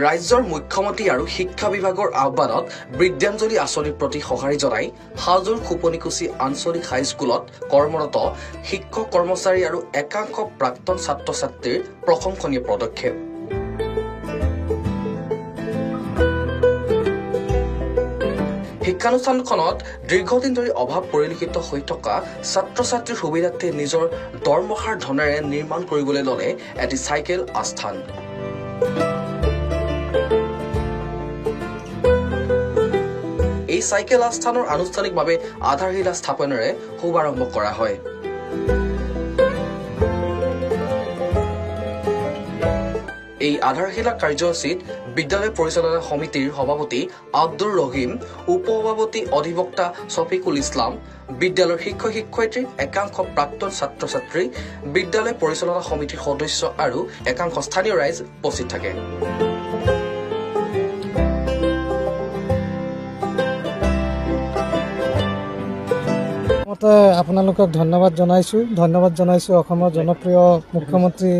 ৰাজ্যৰ মুখ্যমন্ত্ৰী আৰু শিক্ষা বিভাগৰ আহ্বানত বিদ্যাঞ্জলি আঁচনিৰ প্ৰতি সঁহাৰি জনাই হাজোৰ খুপনিকুছি আঞ্চলিক হাইস্কুলত কৰ্মৰত শিক্ষক কৰ্মচাৰী আৰু একাংশ প্ৰাক্তন ছাত্ৰ ছাত্ৰীৰ প্ৰশংসনীয় পদক্ষেপ। শিক্ষানুষ্ঠানখনত দীৰ্ঘদিন ধৰি অভাৱ পৰিলক্ষিত হৈ থকা ছাত্ৰ ছাত্ৰীৰ সুবিধাৰ্থে নিজৰ দৰমহাৰ ধনেৰে নিৰ্মাণ কৰিবলৈ ল'লে এটি চাইকেল আস্থান। এই চাইকেল আস্থানৰ আনুষ্ঠানিকভাৱে আধাৰশিলা স্থাপনেৰে শুভাৰম্ভ কৰা হয়। এই আধাৰশিলা কাৰ্যসূচীত বিদ্যালয় পৰিচালনা সমিতিৰ সভাপতি আব্দুৰ ৰহিম, উপসভাপতি অধিবক্তা শফিকুল ইছলাম, বিদ্যালয়ৰ শিক্ষক শিক্ষয়িত্ৰী, একাংশ প্ৰাক্তন ছাত্ৰ ছাত্ৰী, বিদ্যালয় পৰিচালনা সমিতিৰ সদস্য আৰু একাংশ স্থানীয় ৰাইজ উপস্থিত থাকে। আপোনালোকক ধন্যবাদ জনাইছোঁ অসমৰ জনপ্ৰিয় মুখ্যমন্ত্ৰী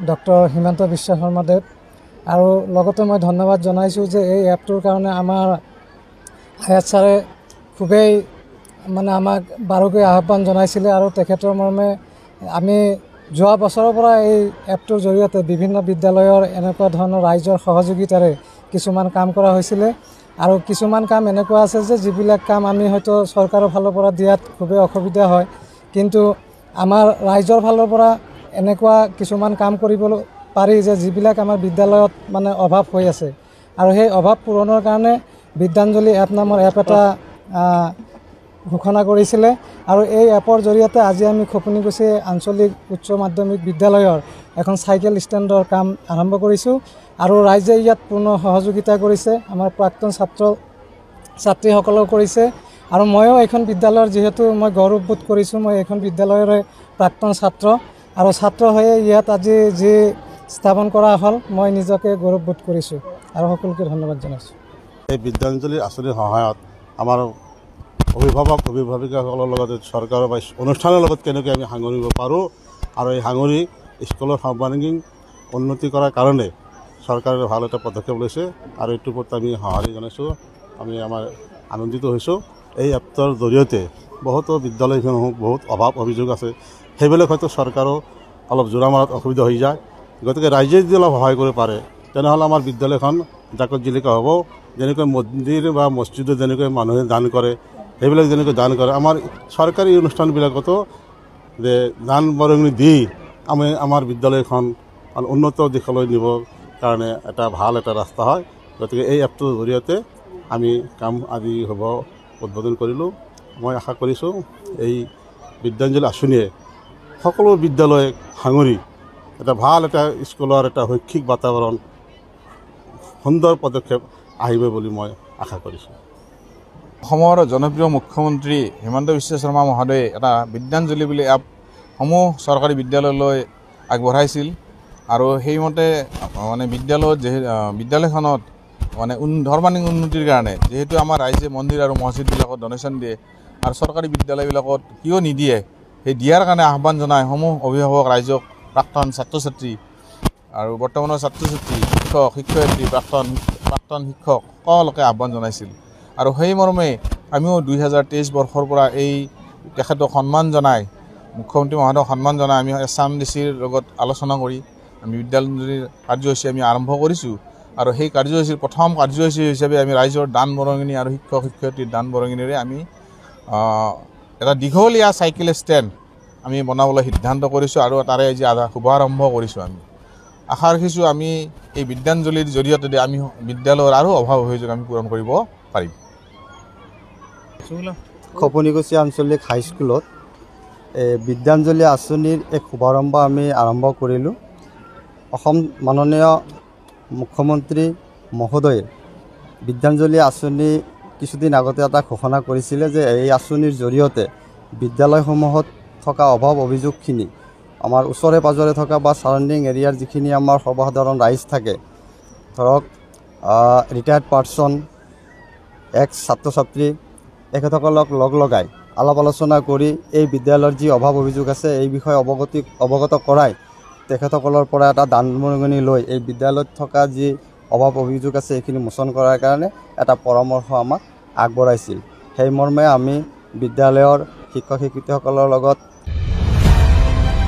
ডক্টৰ হিমন্ত বিশ্ব শৰ্মাদেৱ, আৰু লগতে মই ধন্যবাদ জনাইছোঁ যে এই এপটোৰ কাৰণে আমাৰ আয়াত ছাৰে খুবেই আমাক বাৰুকৈ আহ্বান জনাইছিলে, আৰু তেখেতৰ মৰ্মে আমি যোৱা বছৰৰ পৰা এই এপটোৰ জৰিয়তে বিভিন্ন বিদ্যালয়ৰ এনেকুৱা ধৰণৰ ৰাইজৰ সহযোগিতাৰে কিছুমান কাম কৰা হৈছিলে, আৰু কিছুমান কাম এনেকুৱা আছে যে যিবিলাক কাম আমি হয়তো চৰকাৰৰ ফালৰ পৰা দিয়াত খুবেই অসুবিধা হয়, কিন্তু আমাৰ ৰাইজৰ ফালৰ পৰা এনেকুৱা কিছুমান কাম কৰিবলৈ পাৰি যে যিবিলাক আমাৰ বিদ্যালয়ত অভাৱ হৈ আছে, আৰু সেই অভাৱ পূৰণৰ কাৰণে বিদ্যাঞ্জলি এপ নামৰ এপ এটা ঘোষণা কৰিছিলে, আৰু এই এপৰ জৰিয়তে আজি আমি খুপনিকুছি আঞ্চলিক উচ্চ মাধ্যমিক বিদ্যালয়ৰ এখন চাইকেল ষ্টেণ্ডৰ কাম আৰম্ভ কৰিছোঁ, আৰু ৰাইজে ইয়াত পূৰ্ণ সহযোগিতা কৰিছে, আমাৰ প্ৰাক্তন ছাত্ৰ ছাত্ৰীসকলেও কৰিছে, আৰু ময়ো এইখন বিদ্যালয়ৰ যিহেতু মই গৌৰৱবোধ কৰিছোঁ, মই এইখন বিদ্যালয়ৰে প্ৰাক্তন ছাত্ৰ, আৰু ছাত্ৰ হৈয়ে ইয়াত আজি যি স্থাপন কৰা হ'ল মই নিজকে গৌৰৱবোধ কৰিছোঁ, আৰু সকলোকে ধন্যবাদ জনাইছোঁ। এই বিদ্যাঞ্জলি আঁচনিৰ সহায়ত আমাৰ অভিভাৱিকাসকলৰ লগত চৰকাৰৰ বা অনুষ্ঠানৰ লগত কেনেকৈ আমি সাঙুৰিব পাৰোঁ, আৰু এই সাঙুৰি স্কুলৰ সৰ্বাংগীন উন্নতি কৰাৰ কাৰণে চৰকাৰে ভাল এটা পদক্ষেপ লৈছে, আৰু এইটোৰ ওপৰত আমি সঁহাৰি জনাইছোঁ। আমি আমাৰ আনন্দিত হৈছোঁ। এই এপটোৰ জৰিয়তে বহুতো বিদ্যালয়সমূহ বহুত অভাৱ অভিযোগ আছে, সেইবিলাক হয়তো চৰকাৰো অলপ জোৰা মাৰাত অসুবিধা হৈ যায়, গতিকে ৰাইজে যদি অলপ সহায় কৰিব পাৰে তেনেহ'লে আমাৰ বিদ্যালয়খন জাকত জিলিকা হ'ব। যেনেকৈ মন্দিৰ বা মছজিদত যেনেকৈ মানুহে দান কৰে, সেইবিলাক যেনেকৈ দান কৰে, আমাৰ চৰকাৰী অনুষ্ঠানবিলাকতো যে দান বৰঙণি দি আমি আমাৰ বিদ্যালয়খন উন্নত দিশলৈ নিবৰ কাৰণে এটা ভাল এটা ৰাস্তা হয়। গতিকে এই এপটোৰ জৰিয়তে আমি কাম আজি হ'ব উদ্বোধন কৰিলোঁ। মই আশা কৰিছোঁ এই বিদ্যাঞ্জলি আঁচনিয়ে সকলো বিদ্যালয়ক সাঙুৰি এটা ভাল এটা স্কুলৰ এটা শৈক্ষিক বাতাবৰণ সুন্দৰ পদক্ষেপ আহিব বুলি মই আশা কৰিছোঁ। অসমৰ জনপ্ৰিয় মুখ্যমন্ত্ৰী হিমন্ত বিশ্ব শৰ্মা মহোদয়ে এটা বিদ্যাঞ্জলি বুলি এপসমূহ চৰকাৰী বিদ্যালয়লৈ আগবঢ়াইছিল, আৰু সেইমতে বিদ্যালয়খনত সৰ্বাংগীন উন্নতিৰ কাৰণে যিহেতু আমাৰ ৰাইজে মন্দিৰ আৰু মছজিদবিলাকত ডনেশ্যন দিয়ে, আৰু চৰকাৰী বিদ্যালয়বিলাকত কিয় নিদিয়ে সেই দিয়াৰ কাৰণে আহ্বান জনাই সমূহ অভিভাৱক ৰাইজক, প্ৰাক্তন ছাত্ৰ ছাত্ৰী আৰু বৰ্তমানৰ ছাত্ৰ ছাত্ৰী, শিক্ষক শিক্ষয়িত্ৰী, প্ৰাক্তন শিক্ষক সকলোকে আহ্বান জনাইছিল, আৰু সেই মৰ্মে আমিও 2023 বৰ্ষৰ পৰা তেখেতক সন্মান জনাই, মুখ্যমন্ত্ৰী মহোদয়ক সন্মান জনাই আমি SMDCৰ লগত আলোচনা কৰি আমি বিদ্যাঞ্জলিৰ কাৰ্যসূচী আমি আৰম্ভ কৰিছোঁ, আৰু সেই কাৰ্যসূচীৰ প্ৰথম কাৰ্যসূচী হিচাপে আমি ৰাইজৰ দান বৰঙণি আৰু শিক্ষক শিক্ষয়িত্ৰীৰ দান বৰঙণিৰে আমি এটা দীঘলীয়া চাইকেল ষ্টেণ্ড আমি বনাবলৈ সিদ্ধান্ত কৰিছোঁ, আৰু তাৰে আজি শুভাৰম্ভ কৰিছোঁ। আমি আশা ৰাখিছোঁ আমি এই বিদ্যাঞ্জলিৰ জৰিয়তে আমি বিদ্যালয়ৰ আৰু অভাৱ অভিযোগ আমি পূৰণ কৰিব পাৰিম। খুপনিকুছি আঞ্চলিক হাইস্কুলত বিদ্যাঞ্জলি আঁচনিৰ এক শুভাৰম্ভ আমি আৰম্ভ কৰিলোঁ। অসম মাননীয় মুখ্যমন্ত্ৰী মহোদয়ে বিদ্যাঞ্জলি আঁচনি কিছুদিন আগতে এটা ঘোষণা কৰিছিলে যে এই আঁচনিৰ জৰিয়তে বিদ্যালয়সমূহত থকা অভাৱ অভিযোগখিনি আমাৰ ওচৰে পাজৰে থকা বা ছাৰাউণ্ডিং এৰিয়াৰ যিখিনি আমাৰ সৰ্বসাধাৰণ ৰাইজ থাকে, ধৰক ৰিটায়াৰ্ড পাৰ্চন, এক্স ছাত্ৰ ছাত্ৰী, এখেতসকলক লগ লগাই আলাপ আলোচনা কৰি এই বিদ্যালয়ৰ যি অভাৱ অভিযোগ আছে এই বিষয়ে অৱগত কৰাই তেখেতসকলৰ পৰা এটা দান বৰঙণি লৈ এই বিদ্যালয়ত থকা যি অভাৱ অভিযোগ আছে এইখিনি মোচন কৰাৰ কাৰণে এটা পৰামৰ্শ আমাক আগবঢ়াইছিল। সেই মৰ্মে আমি বিদ্যালয়ৰ শিক্ষক শিক্ষয়িত্ৰীসকলৰ লগত